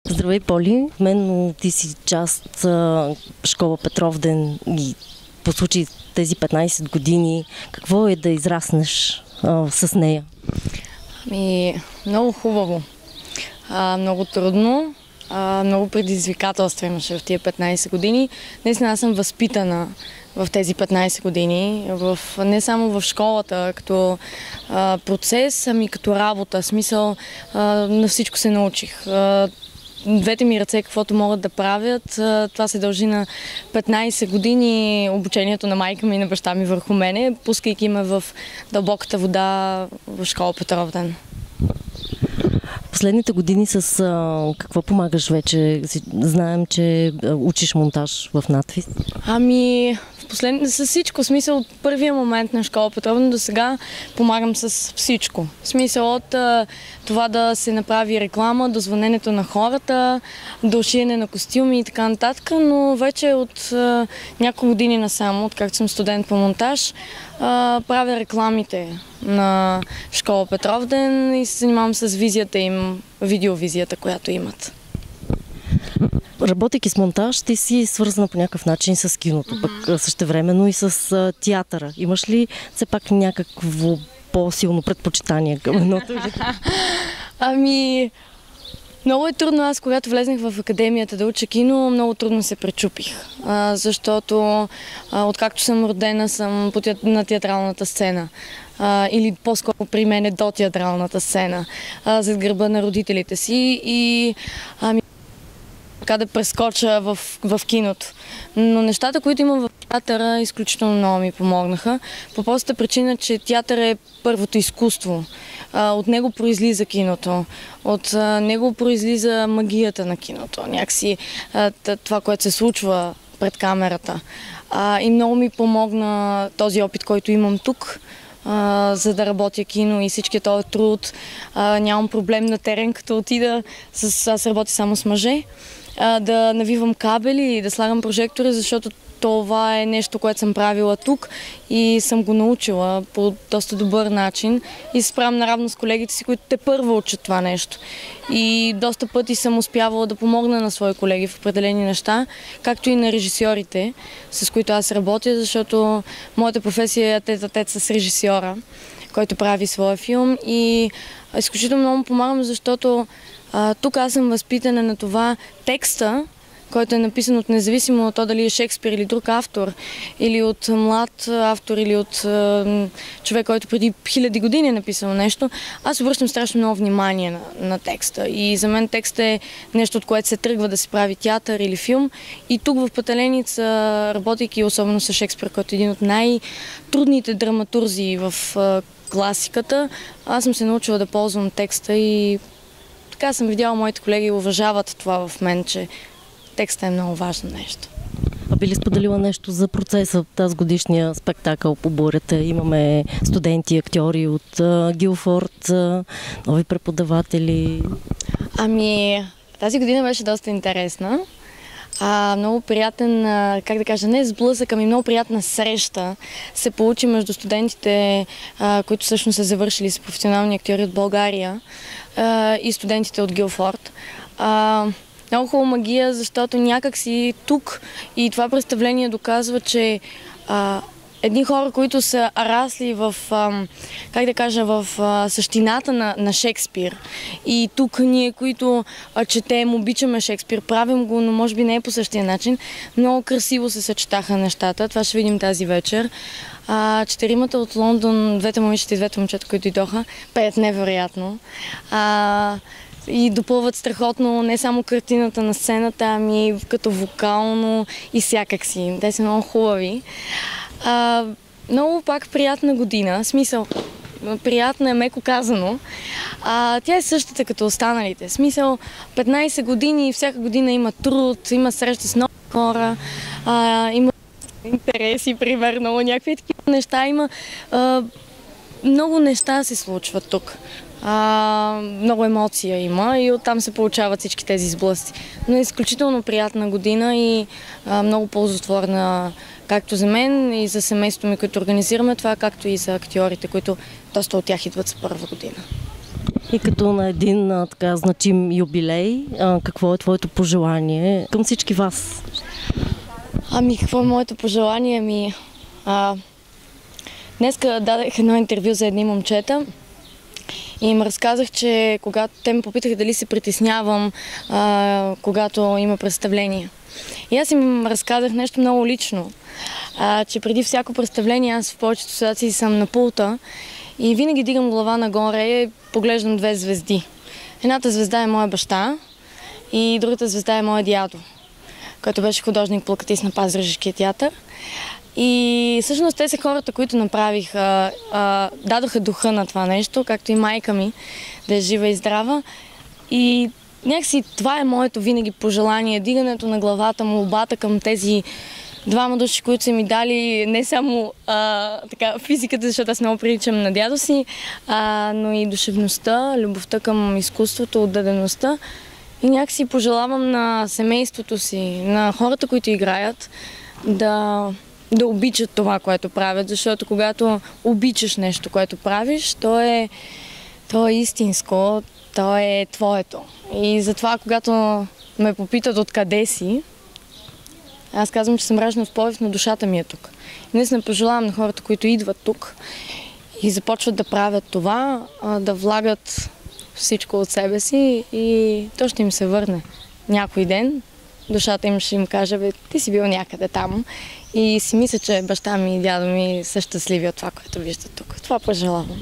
Здравей, Поли. Мен ти си част школа Петровден и по случай тези 15 години. Какво е да израснеш с нея? Много хубаво. Много трудно. Много предизвикателства имаше в тия 15 години. Наистина аз съм възпитана в тези 15 години, не само в школата като процес, ами като работа. Смисъл, на всичко се научих. Двете ми ръце, каквото могат да правят, това се дължи на 15 години обучението на майка ми и на баща ми върху мене, пускайки ме в дълбоката вода в школа Петровден. Последните години с какво помагаш вече? Знаем, че учиш монтаж в надвис. С всичко. Смисъл, от първия момент на школа Петровден до сега помагам с всичко. Смисъл от това да се направи реклама, до звъненето на хората, до шиене на костюми и така нататък, но вече от няколко години насам, откакто съм студент по монтаж, правя рекламите на школа Петровден и се занимавам с визията им, видеовизията, която имат. Работейки с монтаж, ти си свързана по някакъв начин с киното, пък същевременно и с театъра. Имаш ли все пак някакво по-силно предпочитание към едното? Много е трудно. Аз, когато влезнах в академията да уча кино, много трудно се пречупих. Защото откакто съм родена, съм на театралната сцена. Или по-скоро при мен е до театралната сцена, зад гърба на родителите си и така да прескоча в киното. Но нещата, които имам в театъра, изключително много ми помогнаха. По простата причина, че театър е първото изкуство. От него произлиза киното. От него произлиза магията на киното. Някакси това, което се случва пред камерата. И много ми помогна този опит, който имам тук, за да работя кино и всичкият този труд. Нямам проблем на терен, като отида. Аз работя само с мъже. Да навивам кабели и да слагам прожектори, защото това е нещо, което съм правила тук и съм го научила по доста добър начин и се справям наравно с колегите си, които те първо учат това нещо. И доста пъти съм успявала да помогна на свои колеги в определени неща, както и на режисьорите, с които аз работя, защото моята професия е тет-а-тет с режисьора, който прави своя филм и изключително много помагам, защото тук аз съм възпитана на това текста, който е написан от независимо от то дали е Шекспир или друг автор, или от млад автор, или от човек, който преди хиляди години е написал нещо, аз обръщам страшно много внимание на текста. И за мен текстът е нещо, от което се тръгва да се прави театър или филм. И тук в Пателеница, работейки особено с Шекспир, който е един от най-трудните драматурзи в класиката, аз съм се научила да ползвам текста и така съм видяла моите колеги уважават това в мен, че текстът е много важно нещо. А би ли споделила нещо за процеса тази годишния спектакъл по бурята? Имаме студенти, актьори от Гилфорд, нови преподаватели. Тази година беше доста интересна. Много приятен, как да кажа, не сблъсък, ами много приятна среща се получи между студентите, които всъщност са завършили с професионални актьори от България и студентите от Гилфорд. Много хубава магия, защото някак си тук и това представление доказва, че едни хора, които са расли в, как да кажа, в същината на Шекспир и тук ние, които четем, обичаме Шекспир, правим го, но може би не е по същия начин, много красиво се съчетаха нещата. Това ще видим тази вечер. Четиримата от Лондон, двете момичета и двете момчета, които идоха, пеят невероятно. И допълват страхотно не само картината на сцената, ами като вокално и всякак си. Те са много хубави. Много пак приятна година, смисъл, приятна е меко казано. Тя е същата като останалите. Смисъл, 15 години, всяка година има труд, има среща с много хора, има интереси, примерно, някакви такива неща има. Много неща се случват тук. Много емоция има и оттам се получават всички тези сблъсъци. Но е изключително приятна година и много ползотворна както за мен и за семейството ми, които организираме това, както и за актьорите, които доста от тях идват с първа година. И като на един така значим юбилей, какво е твоето пожелание към всички вас? Какво е моето пожелание? Днеска дадах едно интервю за едни момчета и им разказах, че когато те ме попитаха дали се притеснявам, когато има представление. И аз им разказах нещо много лично, че преди всяко представление аз в повечето ситуации съм на пулта и винаги дигам глава нагоре и поглеждам две звезди. Едната звезда е моя баща и другата звезда е моя дядо, който беше художник-плакатист на Пазарджишкия театър. И всъщност те са хората, които направиха, дадоха духа на това нещо, както и майка ми, да е жива и здрава. И някакси това е моето винаги пожелание, дигането на главата, молбата към тези двама души, които са ми дали не само физиката, защото аз много приличам на дядо си, но и душевността, любовта към изкуството, отдадеността. И някакси пожелавам на семейството си, на хората, които играят, да обичат това, което правят, защото когато обичаш нещо, което правиш, то е истинско, то е твоето. И затова, когато ме попитат откъде си, аз казвам, че съм раждана в Пловдив, но душата ми е тук. И наистина пожелавам на хората, които идват тук и започват да правят това, да влагат всичко от себе си и то ще им се върне. Някой ден душата им ще им каже, ти си бил някъде там. И си мисля, че баща ми и дядо ми са щастливи от това, което виждат тук. Това пожелавам.